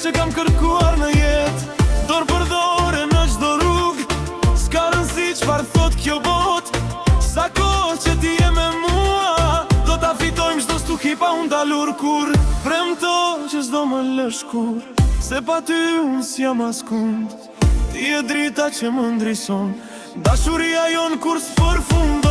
që kam kërkuar në jetë, dorë për dorë në çdo rrugë. S'ka rëndësi çfarë thot kjo botë, sa kohë që ti je me mua, do ta fitojmë çdo stuhi pa u ndalur kur. Premto që s'do më lësh kur, se pa ty unë s'jam askund. Ti e drita që më ndrison, dashuria jon kur s'përfund.